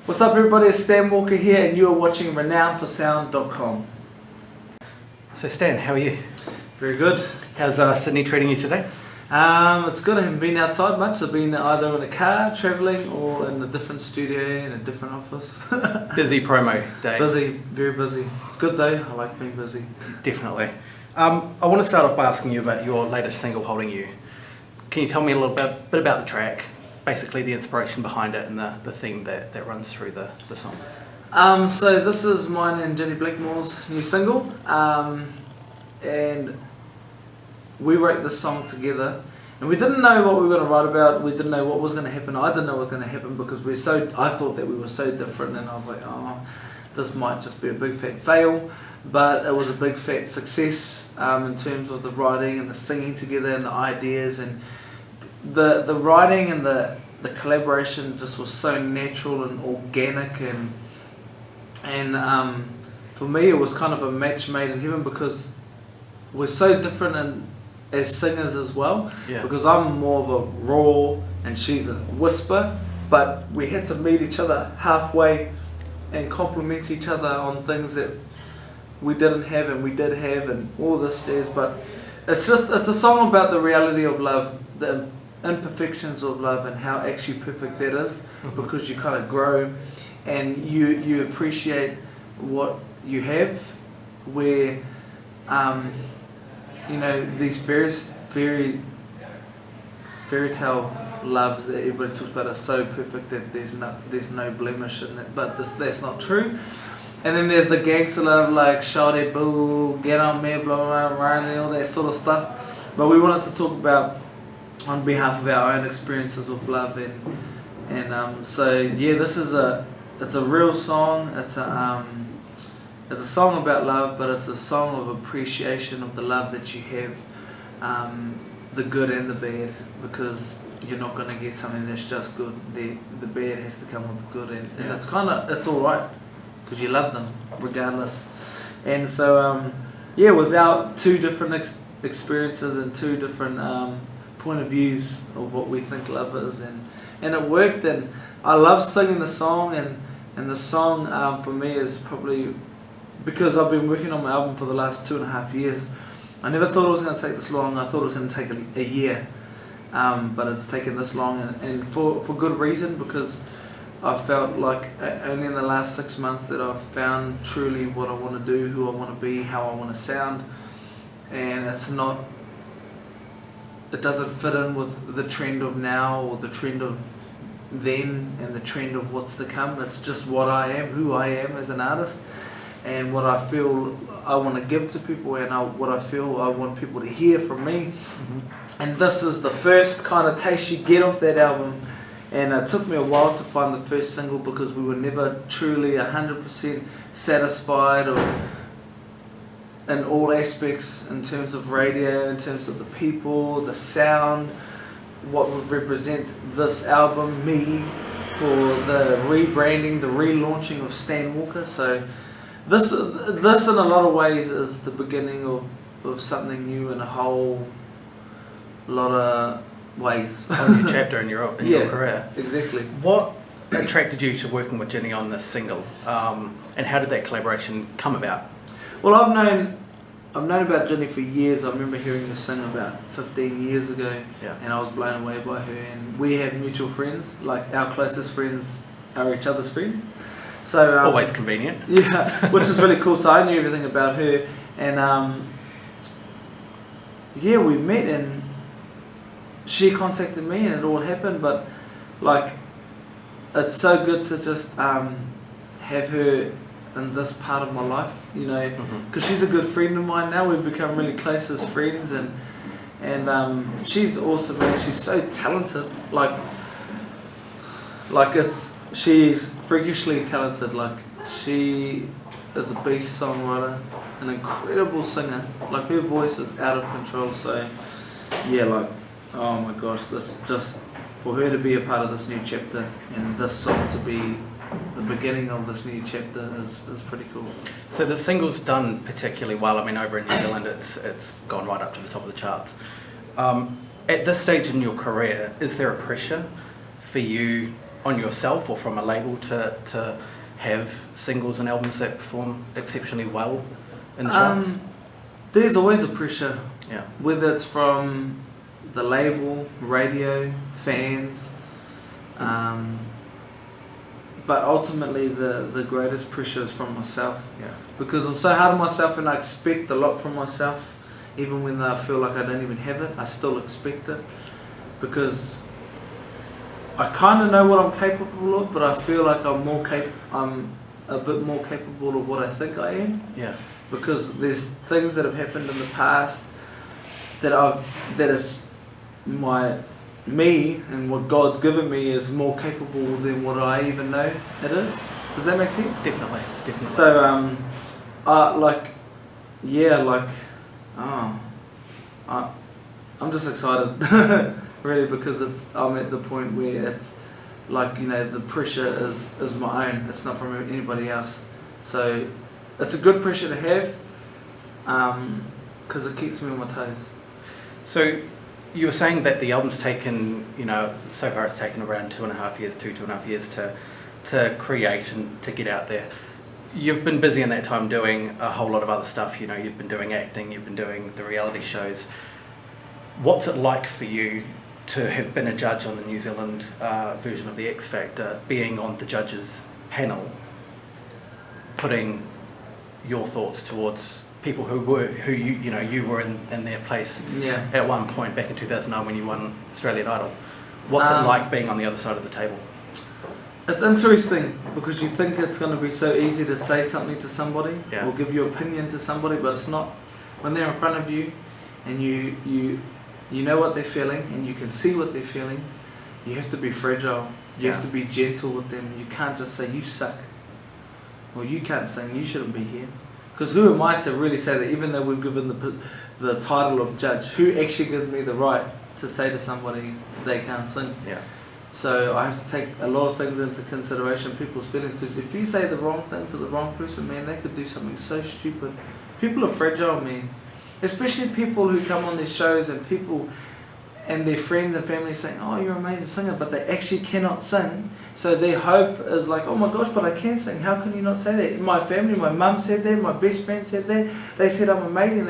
What's up everybody, it's Stan Walker here and you are watching renownedforsound.com. So Stan, how are you? Very good. How's Sydney treating you today? It's good. I haven't been outside much. I've been either in a car travelling or in a different studio in a different office. Busy promo day. Busy, very busy. It's good though, I like being busy. Definitely. I want to start off by asking you about your latest single, Holding You. Can you tell me a little bit about the track, basically the inspiration behind it and the theme that runs through the song? So this is mine and Ginny Blackmore's new single, and we wrote this song together, and we didn't know what we were going to write about. We didn't know what was going to happen. I didn't know what was going to happen because I thought that we were so different, and I was like, oh, this might just be a big fat fail, but it was a big fat success in terms of the writing and the singing together and the ideas, and the writing and the collaboration just was so natural and organic, and for me it was kind of a match made in heaven because we're so different as singers as well. Yeah. Because I'm more of a raw and she's a whisper, but we had to meet each other halfway and complement each other on things that we didn't have and we did have and all this jazz. But it's a song about the reality of love, the imperfections of love, and how actually perfect that is, because you kind of grow and you appreciate what you have, where these various fairy tale loves that everybody talks about are so perfect that there's no blemish in it, but that's not true. And then there's the gangster love, like shawty boo, get on me, blah blah blah, and all that sort of stuff. But we wanted to talk about on behalf of our own experiences with love, and so yeah, it's a real song. It's a song about love, but it's a song of appreciation of the love that you have, the good and the bad, because you're not going to get something that's just good. The bad has to come with good, and it's all right because you love them regardless. And so it was our two different experiences and two different point of views of what we think love is, and it worked. And I love singing the song, and the song for me is probably, because I've been working on my album for the last 2.5 years. I never thought it was going to take this long. I thought it was going to take a year, but it's taken this long, and for good reason, because I felt like only in the last 6 months that I've found truly what I want to do, who I want to be, how I want to sound, and it doesn't fit in with the trend of now or the trend of then and the trend of what's to come. It's just what I am, who I am as an artist, and what I feel I want to give to people, and what I feel I want people to hear from me. And this is the first kind of taste you get of that album, and it took me a while to find the first single because we were never truly 100% satisfied or in all aspects, in terms of radio, in terms of the people, the sound, what would represent this album, me, for the rebranding, the relaunching of Stan Walker. So this in a lot of ways is the beginning of something new in a whole lot of ways. A new chapter in your career. Exactly. What attracted you to working with Ginny on this single, and how did that collaboration come about? Well, I've known about Ginny for years. I remember hearing her sing about 15 years ago, and I was blown away by her. And we have mutual friends, like our closest friends are each other's friends. So always convenient. Yeah, which is really cool. So I knew everything about her, and we met, and she contacted me, and it all happened. But like, it's so good to just have her in this part of my life, because she's a good friend of mine now. We've become really close as friends, and she's awesome, man. She's so talented, she's freakishly talented. Like, she is a beast songwriter, an incredible singer. Like, her voice is out of control. So yeah, like, oh my gosh, this just, for her to be a part of this new chapter and this song to be the beginning of this new chapter is pretty cool. So the single's done particularly well. I mean, over in New Zealand, it's gone right up to the top of the charts. At this stage in your career, is there a pressure for you on yourself or from a label to have singles and albums that perform exceptionally well in the charts? There's always a pressure, Yeah. whether it's from the label, radio, fans, but ultimately the greatest pressure is from myself. Yeah. Because I'm so hard on myself and I expect a lot from myself. Even when I feel like I don't even have it, I still expect it. Because I kind of know what I'm capable of, but I feel like I'm a bit more capable of what I think I am. Yeah. Because there's things that have happened in the past that is me and what God's given me is more capable than what I even know it is. Does that make sense? Definitely. So I'm just excited really, because I'm at the point where it's like, the pressure is my own. It's not from anybody else. So it's a good pressure to have, because it keeps me on my toes. So you were saying that the album's taken, so far it's taken around 2.5 years to create and to get out there. You've been busy in that time doing a whole lot of other stuff. You've been doing acting, you've been doing the reality shows. What's it like for you to have been a judge on the New Zealand version of the X Factor, being on the judges panel, putting your thoughts towards people who you were in their place at one point back in 2009 when you won Australian Idol? What's it like being on the other side of the table? It's interesting because you think it's going to be so easy to say something to somebody or give your opinion to somebody, but it's not. When they're in front of you and you know what they're feeling and you can see what they're feeling, you have to be fragile. You have to be gentle with them. You can't just say you suck, or you can't sing, you shouldn't be here. Because who am I to really say that? Even though we've given the title of judge, who actually gives me the right to say to somebody they can't sing? Yeah. So I have to take a lot of things into consideration, people's feelings, because if you say the wrong thing to the wrong person, man, they could do something so stupid. People are fragile, man. Especially people who come on these shows and people and their friends and family saying, oh, you're an amazing singer, but they actually cannot sing. So their hope is like, oh my gosh, but I can sing. How can you not say that? My family, my mum said that, my best friend said that. They said I'm amazing.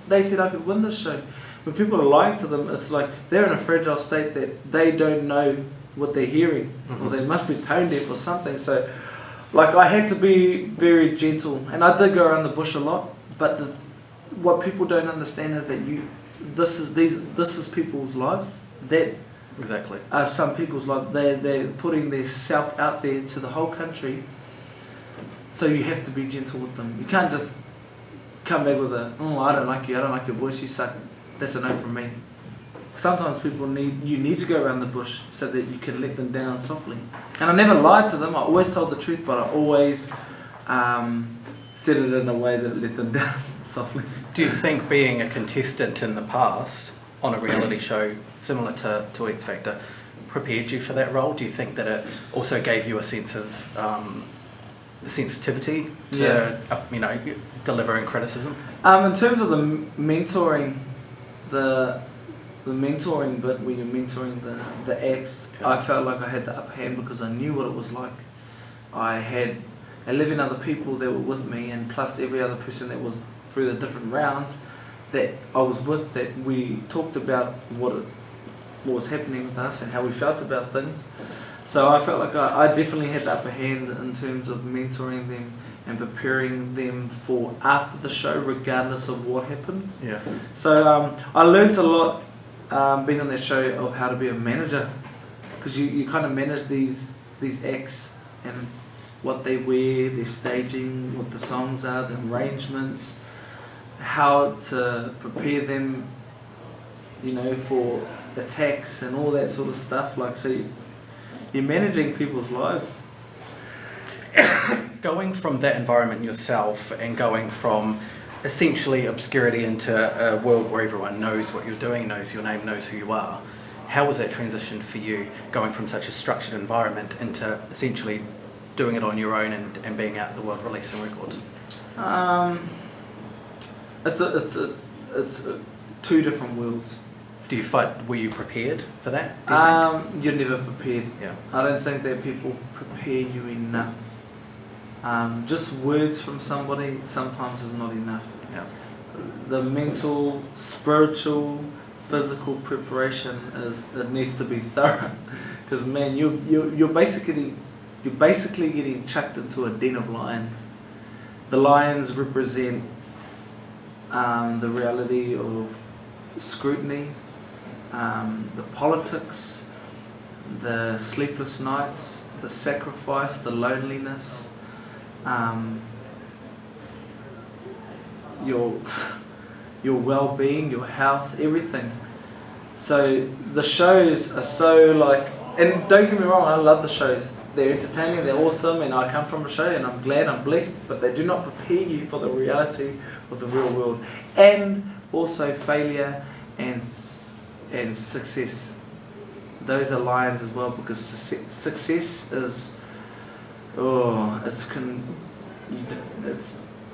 They said I could win this show. When people are lying to them, it's like they're in a fragile state that they don't know what they're hearing, or they must be tone deaf or something. So, like, I had to be very gentle, and I did go around the bush a lot. But what people don't understand is that this is people's lives. That exactly are some people's lives. They're putting their self out there to the whole country. So you have to be gentle with them. You can't just come back with oh, I don't like you, I don't like your voice, you suck. That's a no from me. Sometimes you need to go around the bush so that you can let them down softly. And I never lied to them. I always told the truth, but I always said it in a way that let them down softly. Do you think being a contestant in the past on a reality show similar to X Factor prepared you for that role? Do you think that it also gave you a sense of sensitivity to delivering criticism? In terms of the mentoring, the mentoring bit where you're mentoring the acts, I felt like I had the upper hand because I knew what it was like. I had 11 other people that were with me, and plus every other person that was through the different rounds that I was with, that we talked about what was happening with us and how we felt about things. So I felt like I definitely had the upper hand in terms of mentoring them and preparing them for after the show, regardless of what happens. Yeah. So I learned a lot being on that show of how to be a manager, because you kind of manage these acts and what they wear, their staging, what the songs are, the arrangements, how to prepare them, for attacks and all that sort of stuff. Like, so you're managing people's lives. Going from that environment yourself and going from essentially obscurity into a world where everyone knows what you're doing, knows your name, knows who you are, how was that transition for you, going from such a structured environment into essentially doing it on your own and being out in the world releasing records? It's two different worlds. Do you find, were you prepared for that? Do you think? You're never prepared. Yeah. I don't think that people prepare you enough. Just words from somebody sometimes is not enough. Yeah. The mental, spiritual, physical preparation it needs to be thorough. Because man, you're basically getting chucked into a den of lions. The lions represent the reality of scrutiny, the politics, the sleepless nights, the sacrifice, the loneliness, your well-being, your health, everything. So the shows are so like, and don't get me wrong, I love the shows. They're entertaining, they're awesome, and I come from a show and I'm glad, I'm blessed, but they do not prepare you for the reality of the real world. And also failure and success. Those are lions as well, because success is, it's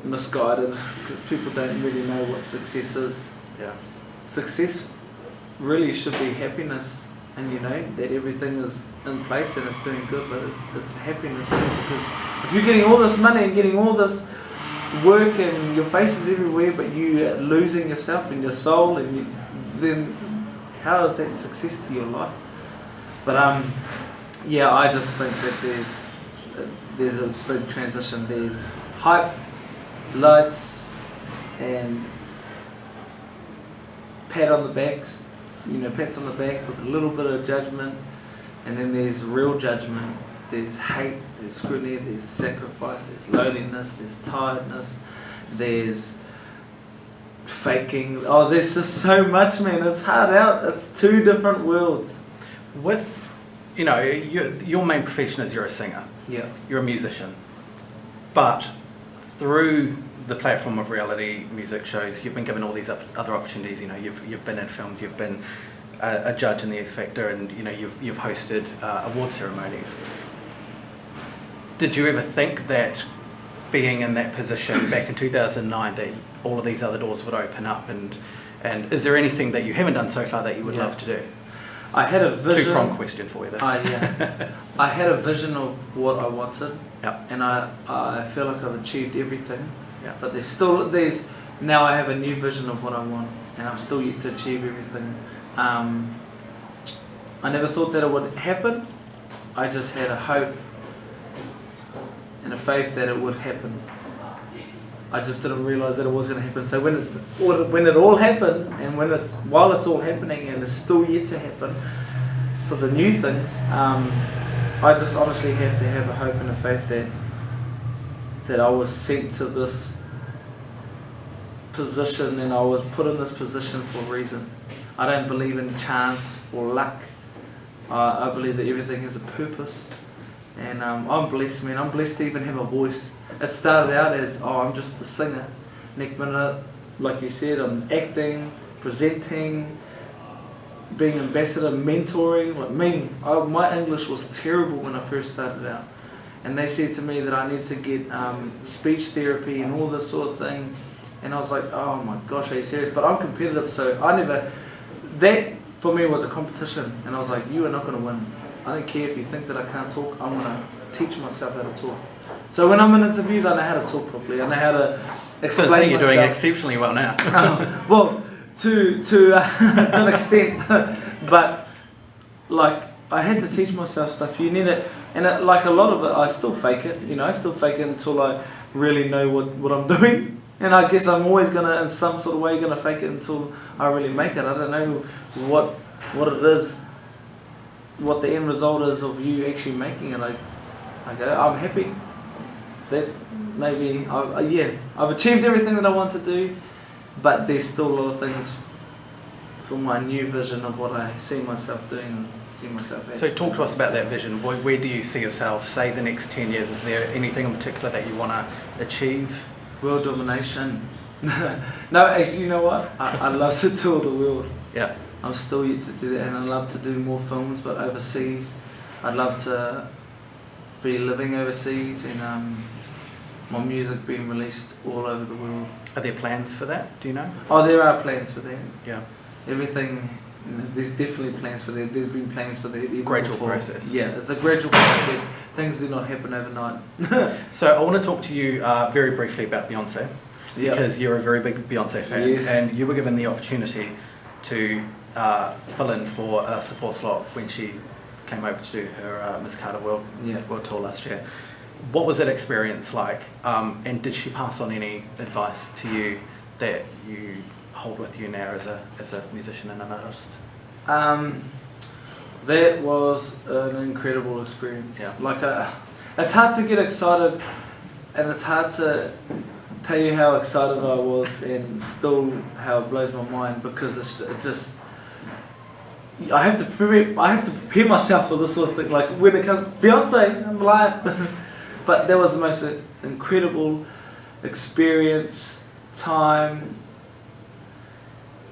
misguided, because people don't really know what success is. Yeah. Success really should be happiness, and that everything is in place and it's doing good, but it's happiness too, because if you're getting all this money and getting all this work and your face is everywhere, but you are losing yourself and your soul, and then how is that success to your life? But I just think that there's a big transition. There's hype, lights, and pats on the back with a little bit of judgment, and then there's real judgment. There's hate, there's scrutiny, there's sacrifice, there's loneliness, there's tiredness, there's faking. There's just so much, man. It's hard out. It's two different worlds. With, your main profession is you're a singer. Yeah. You're a musician. But through the platform of reality music shows, you've been given all these other opportunities. You've been in films, you've been a judge in the X Factor, and you've hosted award ceremonies. Did you ever think that being in that position back in 2009, that all of these other doors would open up? And is there anything that you haven't done so far that you would love to do? I had a vision. Two-pronged question for you there. I had a vision of what I wanted, and I feel like I've achieved everything. Yeah. But now I have a new vision of what I want, and I'm still yet to achieve everything. I never thought that it would happen. I just had a hope and a faith that it would happen. I just didn't realise that it was going to happen. So when it all happened, and while it's all happening and it's still yet to happen for the new things, I just honestly have to have a hope and a faith that I was sent to this position, and I was put in this position for a reason. I don't believe in chance or luck. I believe that everything has a purpose, and I'm blessed, man. I'm blessed to even have a voice. It started out as, I'm just the singer. Next minute, like you said, I'm acting, presenting, being ambassador, mentoring. Like me, my English was terrible when I first started out, and they said to me that I need to get speech therapy and all this sort of thing, and I was like, oh my gosh, are you serious? But I'm competitive, so that for me was a competition, and I was like, you are not going to win. I don't care if you think that I can't talk, I'm going to teach myself how to talk. So when I'm in interviews, I know how to talk properly, I know how to explain myself. You're doing exceptionally well now. Well, to an extent, but like I had to teach myself stuff. You need it, and like a lot of it, I still fake it. I still fake it until I really know what I'm doing. And I guess I'm always gonna, in some sort of way, gonna fake it until I really make it. I don't know what it is, what the end result is of you actually making it. I go, I'm happy. That's maybe I've achieved everything that I want to do, but there's still a lot of things for my new vision of what I see myself doing and see myself at. So talk to us about that vision. Where do you see yourself, say, the next 10 years? Is there anything in particular that you want to achieve? World domination. No, actually, you know what? I love to tour the world. Yeah. I'm still yet to do that, and I love to do more films, but overseas. I'd love to be living overseas, and my music being released all over the world. Are there plans for that? Do you know? Oh, there are plans for that. Yeah. Everything there's definitely plans for that. There's been plans for that. Even Gradual before. process. Yeah, it's a gradual process. Things do not happen overnight. So I want to talk to you very briefly about Beyonce, Yep. because you're a very big Beyonce fan, Yes. and you were given the opportunity to fill in for a support slot when she came over to do her Miss Carter World Tour last year. What was that experience like? And did she pass on any advice to you that you hold with you now as a musician and an artist? That was an incredible experience. Yeah. Like, it's hard to get excited, and it's hard to tell you how excited I was, and still how it blows my mind, because it just. I have to prepare myself for this sort of thing. Like, when it comes Beyonce, I'm live. But that was the most incredible experience, time,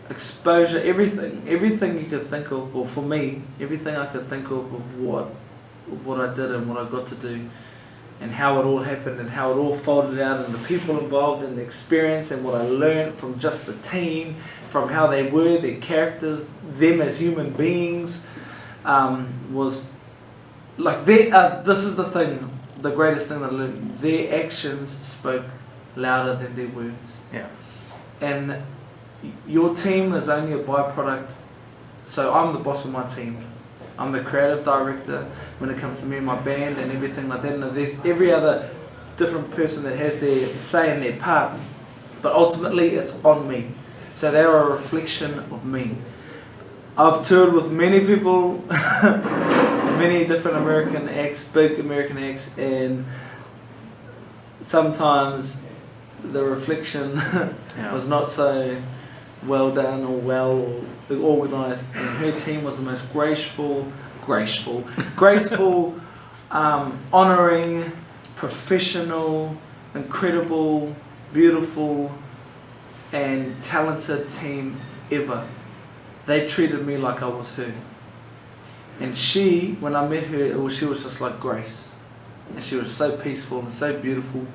exposure, everything you could think of, or for me, everything I could think of what I did and what I got to do, and how it all happened, and how it all folded out, and the people involved, and the experience, and what I learned from just the team, from how they were, their characters, them as human beings, was like this is the thing, the greatest thing that I learned. Their actions spoke louder than their words. Yeah. And your team is only a byproduct. So I'm the boss of my team. I'm the creative director when it comes to me and my band and everything like that. And there's every other different person that has their say in their part. But ultimately it's on me. So they're a reflection of me. I've toured with many people, many different American acts, big American acts, and sometimes the reflection was not so well done or well organised, and her team was the most graceful, honouring, professional, incredible, beautiful, and talented team ever. They treated me like I was her. And she, when I met her, she was just like Grace. And she was so peaceful and so beautiful.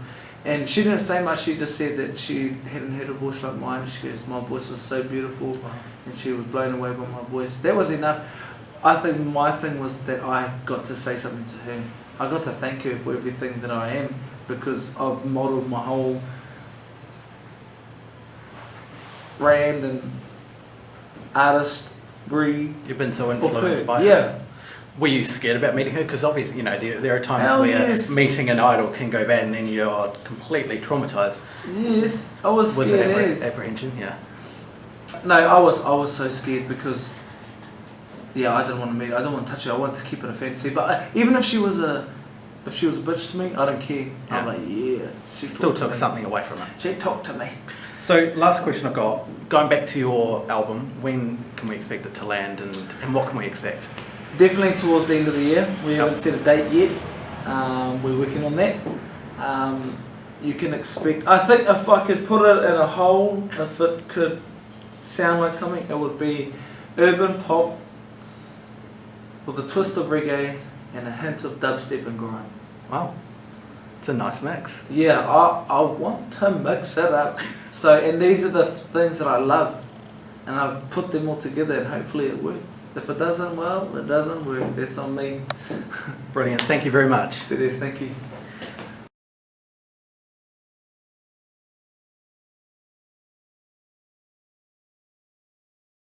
And she didn't say much, she just said that she hadn't heard a voice like mine. She goes, my voice was so beautiful. Wow. And she was blown away by my voice. That was enough. I think my thing was that I got to say something to her. I got to thank her for everything that I am, because I've modelled my whole brand and artistry. You've been so influenced by Yeah. her. Were you scared about meeting her? Because obviously, there are times Hell where yes. meeting an idol can go bad and then you're completely traumatized. Yes, I was Was scared. it apprehension? Yeah. No, I was so scared, because I didn't want to meet her. I didn't want to touch her. I wanted to keep it a fantasy. But even if she was a bitch to me, I don't care. I'm like, yeah. She Still took something away from her. She talked to me. So last question I've got, going back to your album, when can we expect it to land, and what can we expect? Definitely towards the end of the year. We haven't set a date yet. We're working on that. You can expect, I think if I could put it in a whole, if it could sound like something, it would be urban pop with a twist of reggae and a hint of dubstep and grime. Wow, it's a nice mix. Yeah, I want to mix it up. So, and these are the things that I love, and I've put them all together, and hopefully it works. If it doesn't, well, it doesn't work. That's on me. Brilliant. Thank you very much. So, thank you.